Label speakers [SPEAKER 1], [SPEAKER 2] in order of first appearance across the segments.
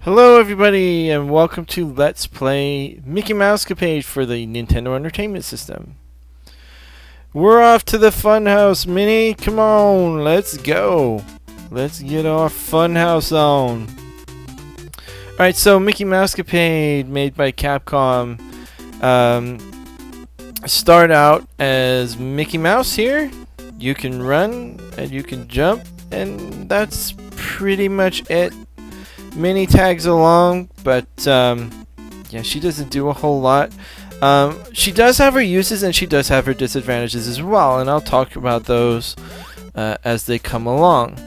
[SPEAKER 1] Hello everybody and welcome to Let's Play Mickey Mousecapade for the Nintendo Entertainment System. We're off to the Funhouse, Minnie. Come on, let's go. Let's get our Funhouse on. Alright, so Mickey Mousecapade, made by Capcom, start out as Mickey Mouse here. You can run and you can jump, and that's pretty much it. Minnie tags along, but yeah, she doesn't do a whole lot. She does have her uses and she does have her disadvantages as well, and I'll talk about those as they come along.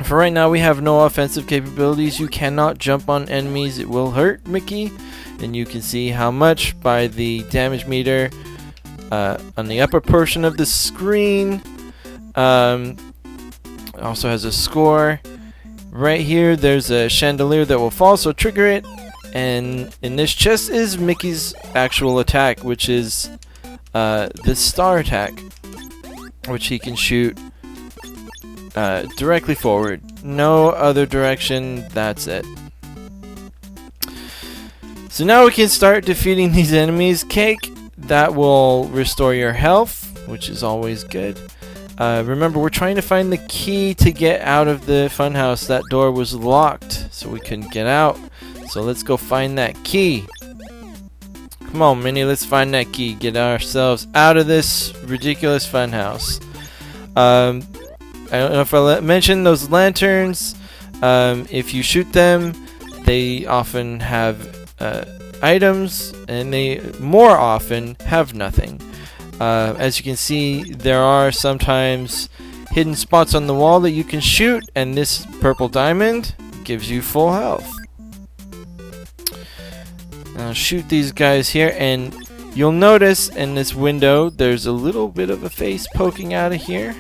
[SPEAKER 1] For right now, we have no offensive capabilities. You cannot jump on enemies. It will hurt Mickey, and you can see how much by the damage meter on the upper portion of the screen. It also has a score. Right here, there's a chandelier that will fall, so trigger it. And in this chest is Mickey's actual attack, which is the star attack, which he can shoot directly forward. No other direction, that's it. So now we can start defeating these enemies. Cake, that will restore your health, which is always good. Remember, we're trying to find the key to get out of the funhouse. That door was locked, so we couldn't get out. So let's go find that key. Come on, Minnie, let's find that key. Get ourselves out of this ridiculous funhouse. I don't know if I mentioned those lanterns. If you shoot them, they often have items, and they more often have nothing. As you can see, there are sometimes hidden spots on the wall that you can shoot, and this purple diamond gives you full health. Now shoot these guys here, and you'll notice in this window there's a little bit of a face poking out of here.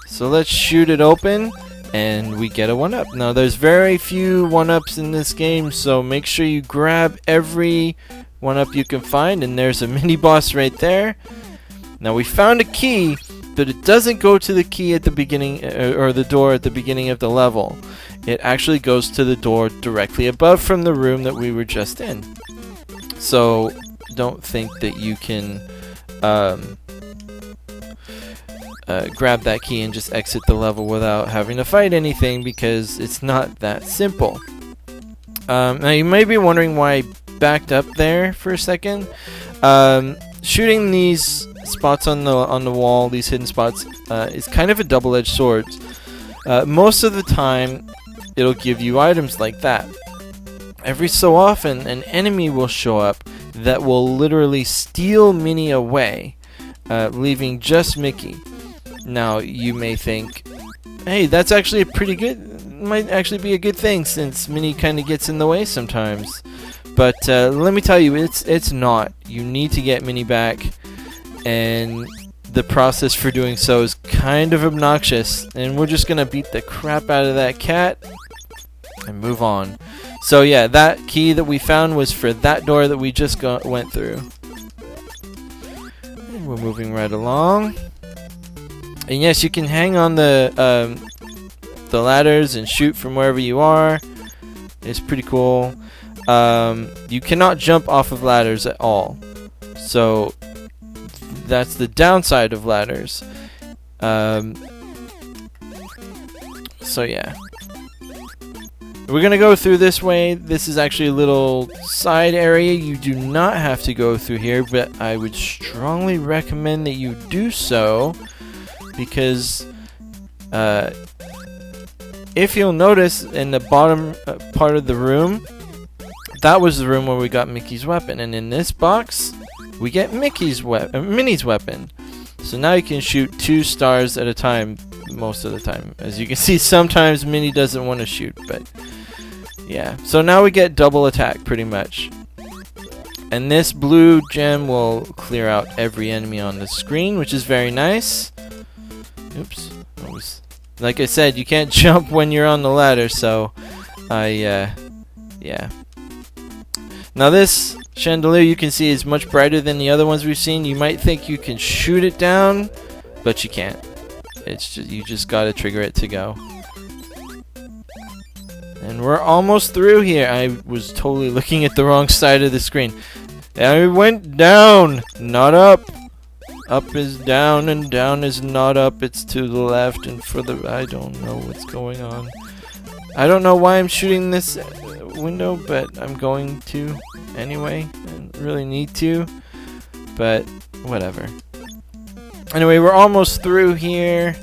[SPEAKER 1] So let's shoot it open, and we get a 1-up. Now there's very few 1-ups in this game, so make sure you grab every 1-up you can find, and there's a mini boss right there. Now we found a key, but it doesn't go to the key at the beginning, or the door at the beginning of the level. It actually goes to the door directly above from the room that we were just in. So don't think that you can grab that key and just exit the level without having to fight anything, because it's not that simple. Now you may be wondering why I backed up there for a second. Shooting these spots on the wall, these hidden spots, is kind of a double-edged sword. Most of the time, it'll give you items like that. Every so often, an enemy will show up that will literally steal Minnie away, leaving just Mickey. Now, you may think, hey, that's actually might actually be a good thing, since Minnie kind of gets in the way sometimes. But let me tell you, it's not. You need to get Minnie back, and the process for doing so is kind of obnoxious. And we're just gonna beat the crap out of that cat and move on. So yeah, that key that we found was for that door that we just went through. And we're moving right along. And yes, you can hang on the ladders and shoot from wherever you are. It's pretty cool. You cannot jump off of ladders at all, so that's the downside of ladders. So yeah, we're gonna go through this way. This is actually a little side area. You do not have to go through here, but I would strongly recommend that you do so, because if you'll notice in the bottom part of the room, that was the room where we got Mickey's weapon, and in this box we get Minnie's weapon. So now you can shoot 2 stars at a time most of the time. As you can see, sometimes Minnie doesn't want to shoot, but yeah. So now we get double attack pretty much. And this blue gem will clear out every enemy on the screen, which is very nice. Oops. Like I said, you can't jump when you're on the ladder, so yeah. Now this chandelier, you can see, is much brighter than the other ones we've seen. You might think you can shoot it down, but you can't. It's just, you just gotta trigger it to go. And we're almost through here. I was totally looking at the wrong side of the screen. I went down, not up. Up is down and down is not up. It's to the left and for the... I don't know what's going on. I don't know why I'm shooting this window, but I'm going to anyway. I really need to, but whatever. Anyway, we're almost through here.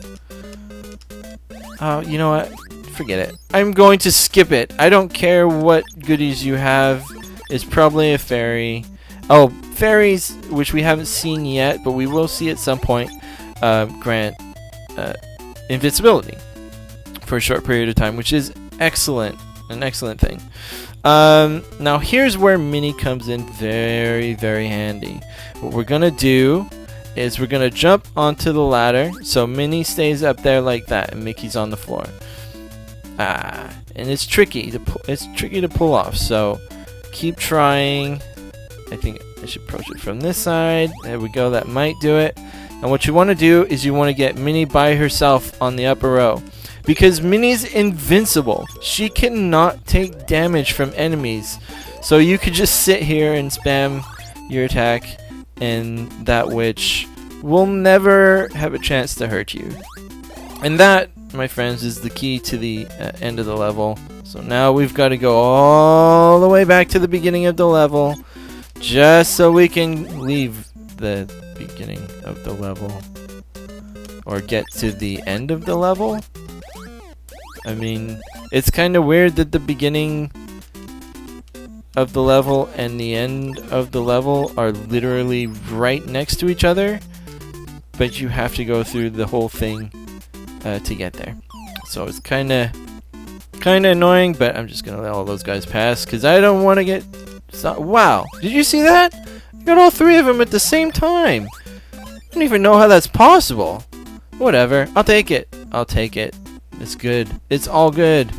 [SPEAKER 1] Oh, you know what? Forget it. I'm going to skip it. I don't care what goodies you have. It's probably a fairy. Oh, fairies, which we haven't seen yet, but we will see at some point, grant invincibility for a short period of time, which is excellent. An excellent thing. Now, here's where Minnie comes in very, very handy. What we're going to do is we're going to jump onto the ladder, so Minnie stays up there like that, and Mickey's on the floor. And it's tricky to pull off, so keep trying. I think I should approach it from this side. There we go, that might do it. And what you want to do is you want to get Minnie by herself on the upper row, because Minnie's invincible. She cannot take damage from enemies, so you could just sit here and spam your attack, and that witch will never have a chance to hurt you. And that, my friends, is the key to the end of the level. So now we've got to go all the way back to the beginning of the level, just so we can leave the beginning of the level, or get to the end of the level. I mean, it's kind of weird that the beginning of the level and the end of the level are literally right next to each other, but you have to go through the whole thing to get there. So it's kind of annoying, but I'm just gonna let all those guys pass because I don't want to get... Wow, did you see that? I got all three of them at the same time. I don't even know how that's possible. Whatever, I'll take it. I'll take it. It's good. It's all good.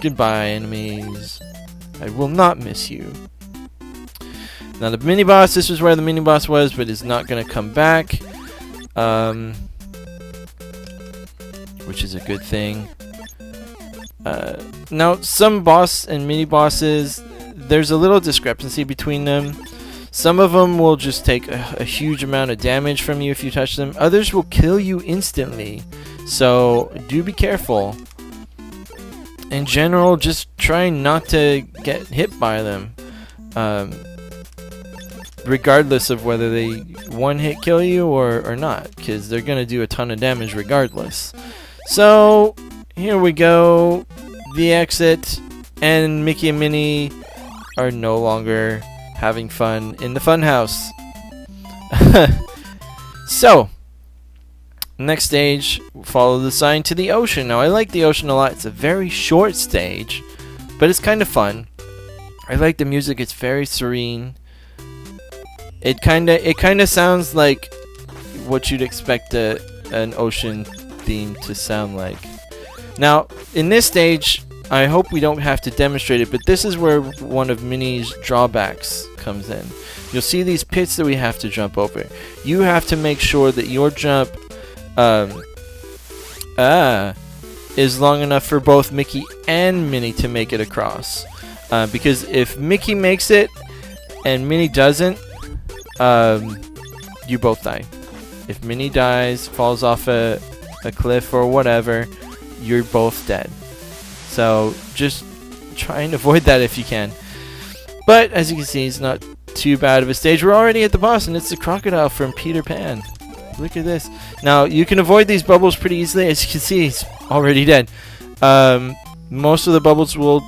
[SPEAKER 1] Goodbye, enemies. I will not miss you. Now the mini boss, this is where the mini boss was, but is not going to come back. Which is a good thing. Now some boss and mini bosses, there's a little discrepancy between them. Some of them will just take a huge amount of damage from you if you touch them. Others will kill you instantly. So do be careful. In general, just try not to get hit by them. Regardless of whether they one-hit kill you or not, because they're going to do a ton of damage regardless. So here we go. The exit, and Mickey and Minnie are no longer having fun in the funhouse. So, next stage, follow the sign to the ocean. Now, I like the ocean a lot. It's a very short stage, but it's kind of fun. I like the music. It's very serene. It kind of sounds like what you'd expect an ocean theme to sound like. Now, in this stage, I hope we don't have to demonstrate it, but this is where one of Minnie's drawbacks comes in. You'll see these pits that we have to jump over. You have to make sure that your jump is long enough for both Mickey and Minnie to make it across. Because if Mickey makes it and Minnie doesn't, you both die. If Minnie dies, falls off a cliff or whatever, you're both dead. So just try and avoid that if you can. But as you can see, it's not too bad of a stage. We're already at the boss, and it's the crocodile from Peter Pan. Look at this. Now, you can avoid these bubbles pretty easily. As you can see, he's already dead. Most of the bubbles will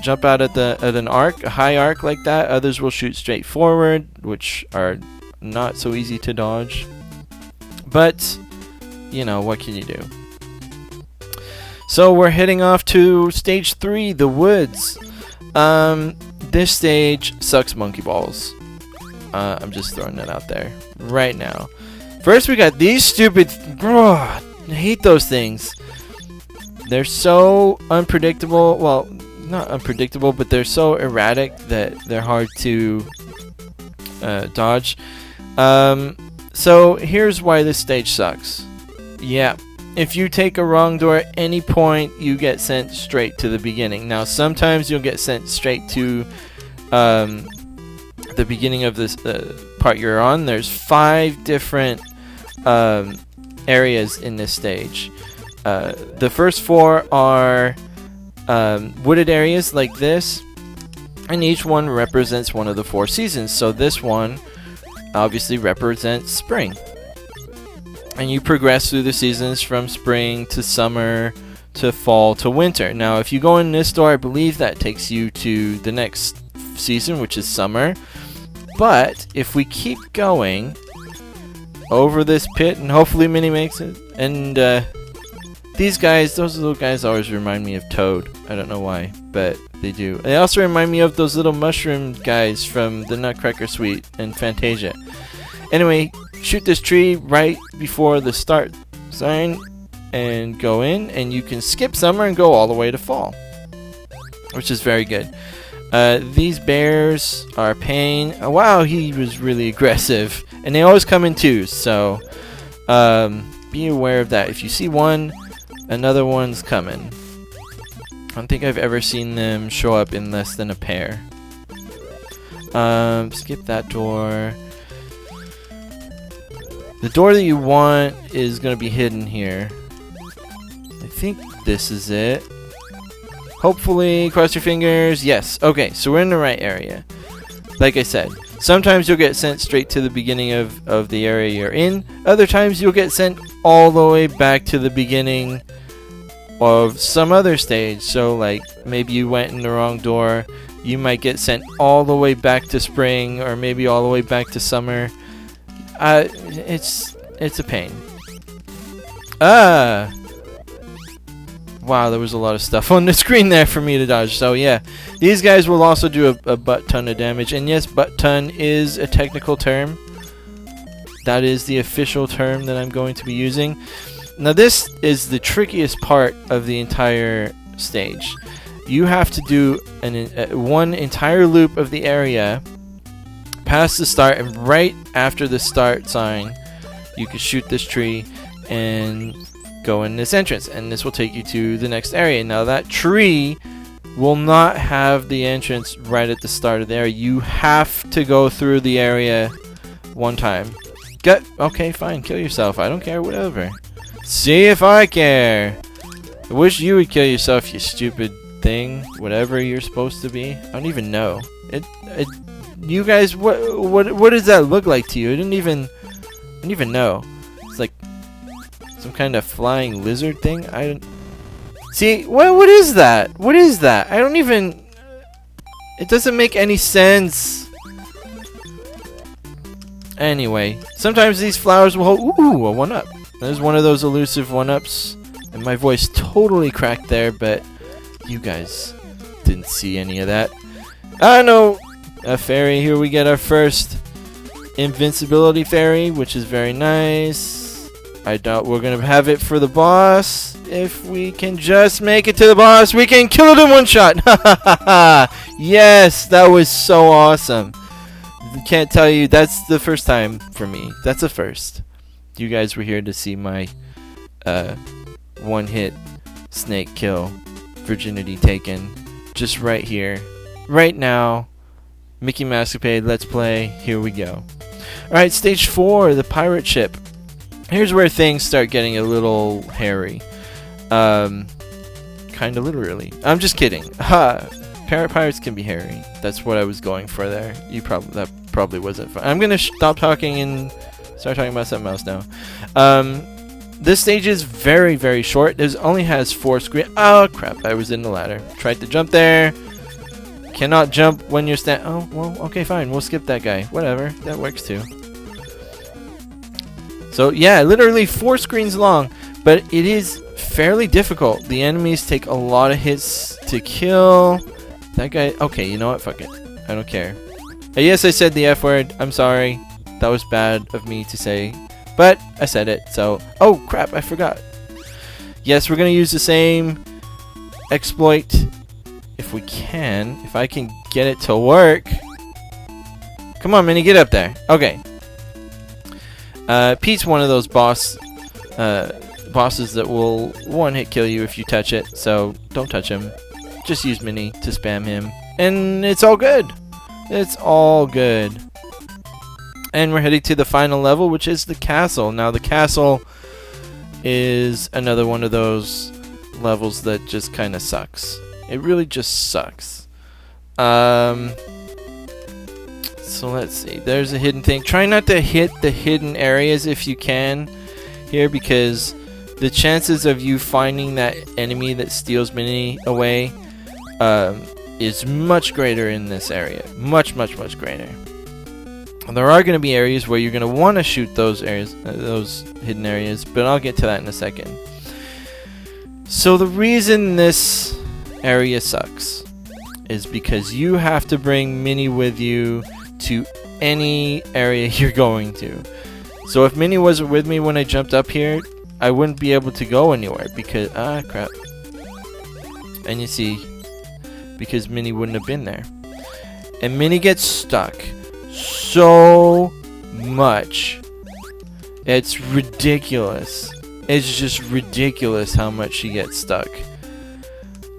[SPEAKER 1] jump out at an arc, a high arc like that. Others will shoot straight forward, which are not so easy to dodge. But, you know, what can you do? So we're heading off to stage 3, the woods. This stage sucks monkey balls. I'm just throwing that out there right now. First, we got these stupid... I hate those things. They're so unpredictable. Well, not unpredictable, but they're so erratic that they're hard to dodge. So here's why this stage sucks. Yeah, if you take a wrong door at any point, you get sent straight to the beginning. Now, sometimes you'll get sent straight to the beginning of this part you're on. There's 5 different areas in this stage. The first 4 are wooded areas like this, and each one represents one of the 4 seasons. So this one obviously represents spring. And you progress through the seasons from spring to summer to fall to winter. Now, if you go in this door, I believe that takes you to the next season, which is summer. But if we keep going over this pit, and hopefully Minnie makes it, and these guys, those little guys always remind me of Toad. I don't know why, but they do. They also remind me of those little mushroom guys from the Nutcracker Suite and Fantasia. Anyway, shoot this tree right before the start sign and go in, and you can skip summer and go all the way to fall, which is very good. These bears are a pain. Oh, wow, he was really aggressive, and they always come in twos, so be aware of that. If you see one, another one's coming. I don't think I've ever seen them show up in less than a pair. Skip that door. The door that you want is going to be hidden here. I think this is it. Hopefully, cross your fingers. Yes. Okay, so we're in the right area. Like I said, sometimes you'll get sent straight to the beginning of the area you're in. Other times you'll get sent all the way back to the beginning of some other stage. So like maybe you went in the wrong door. You might get sent all the way back to spring, or maybe all the way back to summer. It's a pain. Wow, there was a lot of stuff on the screen there for me to dodge. So yeah, these guys will also do a butt ton of damage. And yes, butt ton is a technical term. That is the official term that I'm going to be using. Now this is the trickiest part of the entire stage. You have to do one entire loop of the area past the start, and right after the start sign you can shoot this tree and go in this entrance, and this will take you to the next area. Now that tree will not have the entrance right at the start of the area. You have to go through the area one time. Okay, fine, kill yourself, I don't care, whatever. See if I care. I wish you would kill yourself, you stupid thing, whatever you're supposed to be. I don't even know. You guys, what does that look like to you? I didn't even know. It's like some kind of flying lizard thing. I don't see. What is that? What is that? I don't even. It doesn't make any sense. Anyway, sometimes these flowers will hold. Ooh, a 1-up. There's one of those elusive 1-ups, and my voice totally cracked there, but you guys didn't see any of that. Ah, no. A fairy. Here we get our first invincibility fairy, which is very nice. I doubt we're gonna have it for the boss. If we can just make it to the boss, we can kill it in one shot. Yes, that was so awesome. Can't tell you, that's the first time for me. That's a first. You guys were here to see my one-hit snake kill, virginity taken, just right here, right now. Mickey Mousecapade, let's play. Here we go. Alright, stage 4, the pirate ship. Here's where things start getting a little hairy. Kinda literally. I'm just kidding. Pirates can be hairy. That's what I was going for there. That probably wasn't fun. I'm gonna stop talking and start talking about something else now. This stage is very, very short. It only has 4 screens. Oh crap, I was in the ladder. Tried to jump there. Cannot jump when you're oh, well, okay, fine. We'll skip that guy. Whatever. That works too. So, yeah, literally 4 screens long, but it is fairly difficult. The enemies take a lot of hits to kill. That guy... Okay, you know what? Fuck it. I don't care. Yes, I said the F word. I'm sorry. That was bad of me to say. But I said it, so... Oh, crap. I forgot. Yes, we're going to use the same exploit... If we can, if I can get it to work. Come on, Minnie, get up there. Okay. Pete's one of those boss bosses that will one-hit kill you if you touch it, so don't touch him. Just use Mini to spam him, and it's all good. It's all good. And we're heading to the final level, which is the castle. Now, the castle is another one of those levels that just kind of sucks. It really just sucks. So let's see. There's a hidden thing. Try not to hit the hidden areas if you can here, because the chances of you finding that enemy that steals Mini away is much greater in this area. Much, much, much greater. And there are going to be areas where you're going to want to shoot those areas, those hidden areas, but I'll get to that in a second. So the reason this area sucks is because you have to bring Mini with you to any area you're going to. So if Mini wasn't with me when I jumped up here, I wouldn't be able to go anywhere because crap. And you see, because Mini wouldn't have been there. And Mini gets stuck so much. It's ridiculous. It's just ridiculous how much she gets stuck.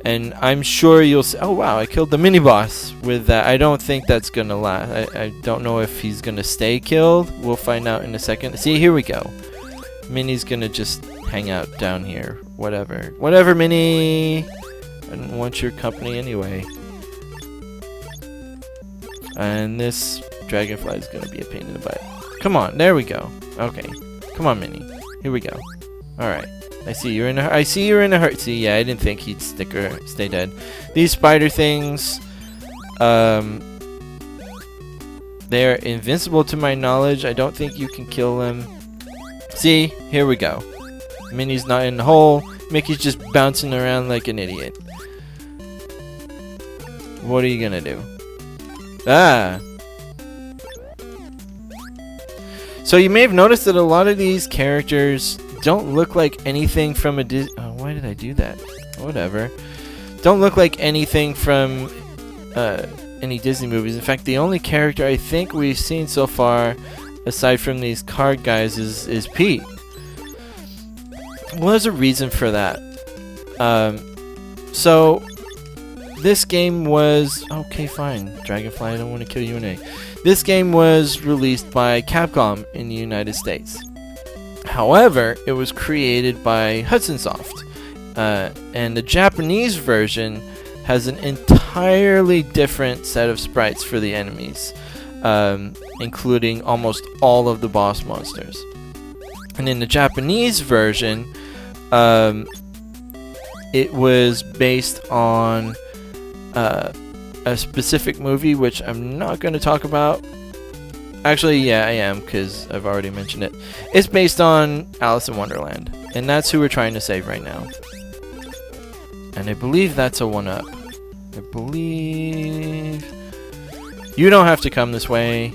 [SPEAKER 1] And I'm sure you'll say, oh wow, I killed the mini boss with that. I don't think that's gonna last. I don't know if he's gonna stay killed. We'll find out in a second. See, here we go. Mini's gonna just hang out down here. Whatever. Whatever, Mini. I don't want your company anyway. And this dragonfly is gonna be a pain in the butt. Come on, there we go. Okay. Come on, Mini. Here we go. Alright. I see you're in a hurry. See, yeah, I didn't think he'd stay dead. These spider things, they're invincible to my knowledge. I don't think you can kill them. See, here we go. Mini's not in the hole. Mickey's just bouncing around like an idiot. What are you gonna do? Ah! So you may have noticed that a lot of these characters don't look like anything from a oh, why did I do that? Whatever. Don't look like anything from any Disney movies. In fact, the only character I think we've seen so far, aside from these card guys, is Pete. Well, there's a reason for that. So this game was okay. Fine, Dragonfly. I don't want to kill you anyway. This game was released by Capcom in the United States. However, it was created by Hudson Soft, and the Japanese version has an entirely different set of sprites for the enemies, including almost all of the boss monsters. And in the Japanese version, it was based on a specific movie, which I'm not going to talk about. Actually, yeah, I am, because I've already mentioned it. It's based on Alice in Wonderland, and that's who we're trying to save right now. And I believe that's a 1-up. I believe... You don't have to come this way.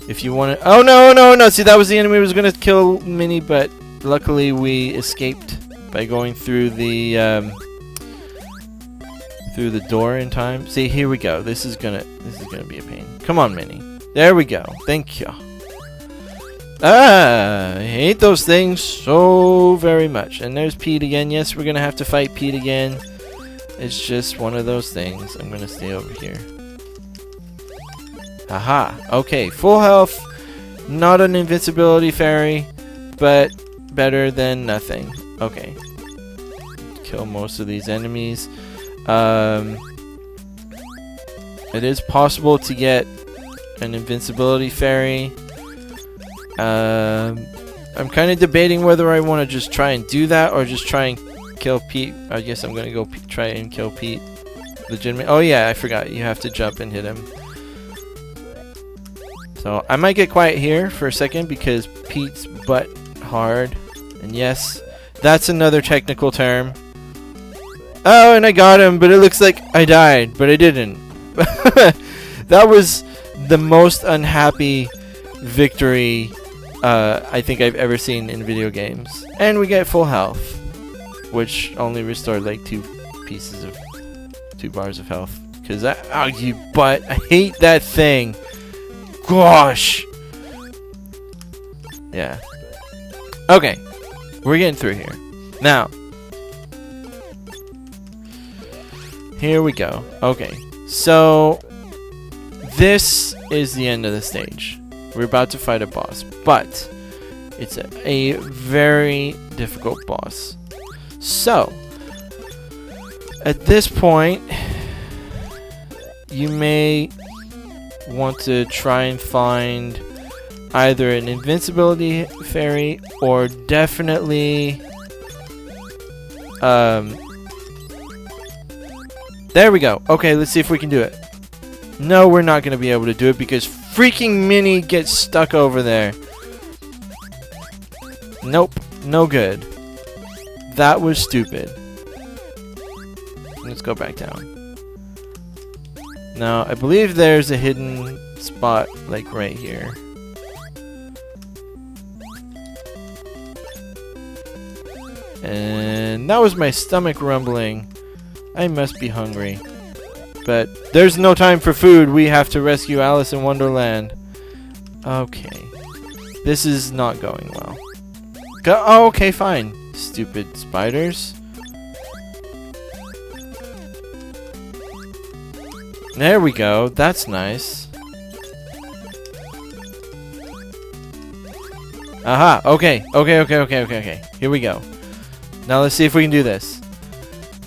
[SPEAKER 1] If you want to... Oh, no, no, no! See, that was the enemy who was going to kill Mini, but luckily we escaped by going through the door in time. See, here we go. This is gonna be a pain. Come on, Mini. There we go. Thank you. I hate those things so very much. And there's Pete again. Yes, we're gonna have to fight Pete again. It's just one of those things. I'm gonna stay over here. Aha. Okay, full health. Not an invincibility fairy, but better than nothing. Okay. Kill most of these enemies. It is possible to get an invincibility fairy. I'm kind of debating whether I want to just try and do that or just try and kill Pete. I guess I'm gonna go try and kill Pete. Legitimate. Oh yeah, I forgot. You have to jump and hit him. So I might get quiet here for a second because Pete's butt hard. And yes, that's another technical term. Oh, and I got him, but it looks like I died, but I didn't. That was the most unhappy victory I think I've ever seen in video games. And we get full health, which only restored like 2 bars of health. Because oh, you butt. I hate that thing. Gosh. Yeah. Okay. We're getting through here. Now, here we go. Okay, so this is the end of the stage. We're about to fight a boss, but it's a very difficult boss. So, at this point, you may want to try and find either an invincibility fairy or definitely there we go. Okay, let's see if we can do it. No, we're not going to be able to do it because freaking Minnie gets stuck over there. Nope, no good. That was stupid. Let's go back down. Now, I believe there's a hidden spot like right here. And that was my stomach rumbling. I must be hungry. But there's no time for food. We have to rescue Alice in Wonderland. Okay. This is not going well. Oh, okay, fine. Stupid spiders. There we go. That's nice. Aha. Okay. Okay. Here we go. Now let's see if we can do this.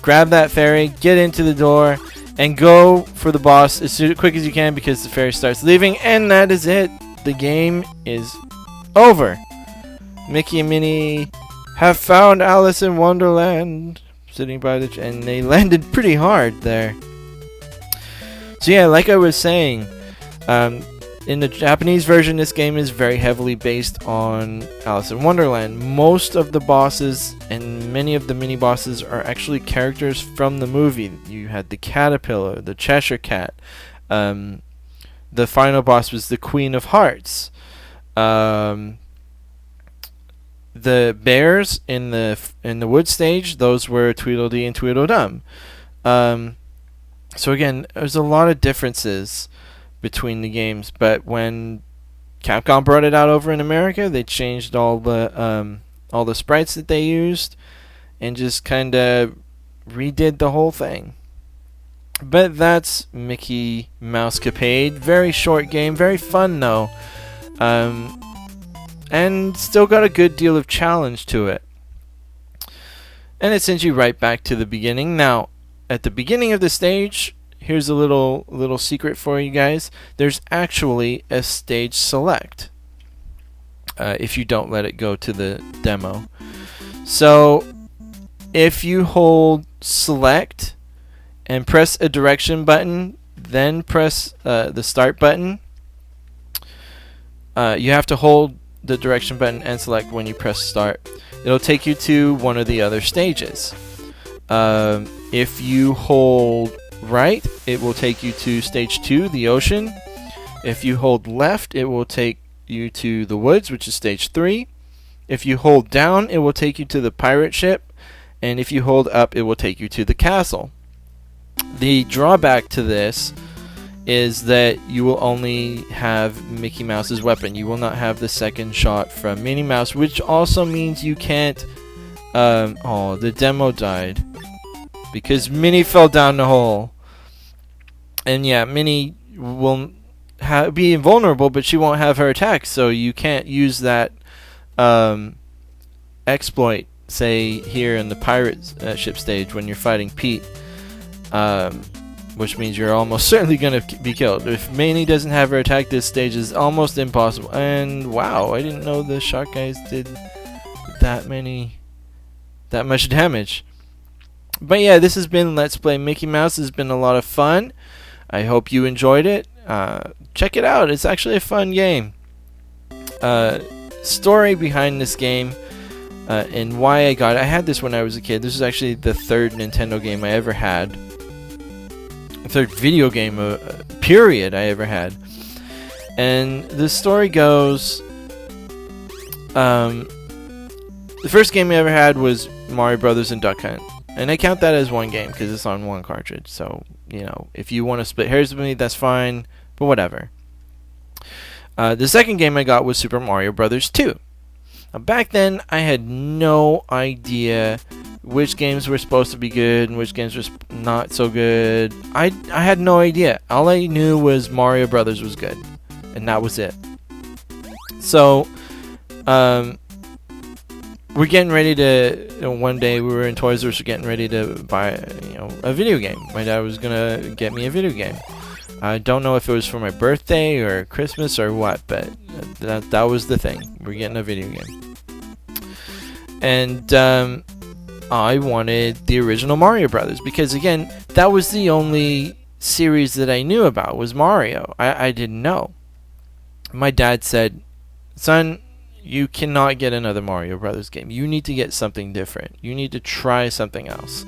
[SPEAKER 1] Grab that fairy, get into the door, and go for the boss as quick as you can because the fairy starts leaving, and that is it. The game is over. Mickey and Minnie have found Alice in Wonderland, sitting by the and they landed pretty hard there. So yeah, like I was saying, in the Japanese version, this game is very heavily based on Alice in Wonderland. Most of the bosses and many of the mini-bosses are actually characters from the movie. You had the caterpillar, the Cheshire Cat. The final boss was the Queen of Hearts. The bears in the wood stage, those were Tweedledee and Tweedledum. So again, there's a lot of differences between the games, but when Capcom brought it out over in America, they changed all the sprites that they used and just kind of redid the whole thing. But that's Mickey Mousecapade. Very short game, very fun though, and still got a good deal of challenge to it. And it sends you right back to the beginning. Now, at the beginning of the stage, here's a little secret for you guys. There's actually a stage select if you don't let it go to the demo. So if you hold select and press a direction button, then press the start button, you have to hold the direction button and select when you press start. It'll take you to one of the other stages. If you hold right, it will take you to stage 2, the ocean. If you hold left, it will take you to the woods, which is stage 3. If you hold down, it will take you to the pirate ship. And if you hold up, it will take you to the castle. The drawback to this is that you will only have Mickey Mouse's weapon. You will not have the second shot from Minnie Mouse, which also means you can't... oh, the demo died because Minnie fell down the hole. And yeah, Minnie will be invulnerable, but she won't have her attack, so you can't use that exploit, say, here in the pirate ship stage when you're fighting Pete, which means you're almost certainly going to be killed. If Minnie doesn't have her attack, this stage is almost impossible. And wow, I didn't know the shark guys did that much damage. But yeah, this has been Let's Play Mickey Mouse. It's been a lot of fun. I hope you enjoyed it. Check it out. It's actually a fun game. Story behind this game and why I got it. I had this when I was a kid. This is actually the third Nintendo game I ever had. The third video game period I ever had. And the story goes... the first game I ever had was Mario Brothers and Duck Hunt. And I count that as one game because it's on one cartridge. So, you know, if you want to split hairs with me, that's fine. But whatever. The second game I got was Super Mario Brothers 2. Back then, I had no idea which games were supposed to be good and which games were not so good. I had no idea. All I knew was Mario Brothers was good, and that was it. So, we're getting ready to. One day we were in Toys R Us, getting ready to buy, a video game. My dad was gonna get me a video game. I don't know if it was for my birthday or Christmas or what, but that was the thing. We're getting a video game, and I wanted the original Mario Brothers because, again, that was the only series that I knew about was Mario. I didn't know. My dad said, "Son, you cannot get another Mario Brothers game. You need to get something different. You need to try something else.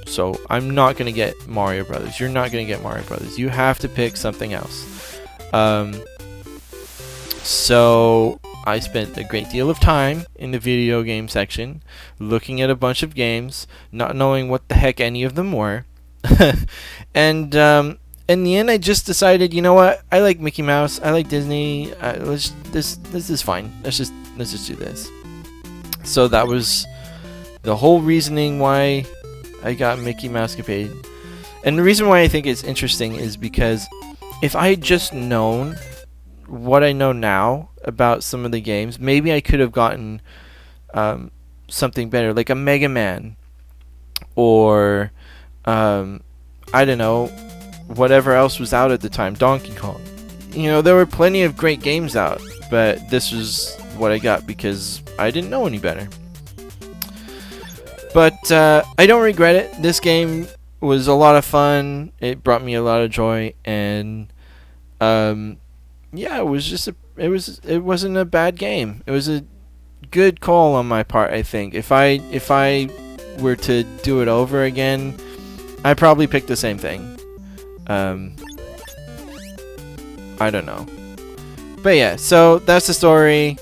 [SPEAKER 1] So I'm not going to get Mario Brothers. You're not going to get Mario Brothers. You have to pick something else." So I spent a great deal of time in the video game section, looking at a bunch of games, not knowing what the heck any of them were. And in the end, I just decided, you know what? I like Mickey Mouse. I like Disney. This is fine. Let's just do this. So that was the whole reasoning why I got Mickey Mousecapade. And the reason why I think it's interesting is because if I had just known what I know now about some of the games, maybe I could have gotten something better, like a Mega Man, or I don't know, whatever else was out at the time, Donkey Kong. There were plenty of great games out, but this was what I got because I didn't know any better. But I don't regret it. This game was a lot of fun. It brought me a lot of joy, and yeah, it was just it wasn't a bad game. It was a good call on my part, I think. If I were to do it over again, I'd probably pick the same thing. I don't know. But yeah, so that's the story.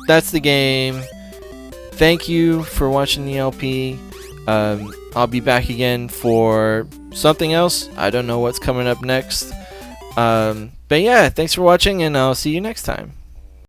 [SPEAKER 1] That's the game. Thank you for watching the LP. I'll be back again for something else. I don't know what's coming up next. But yeah, thanks for watching, and I'll see you next time.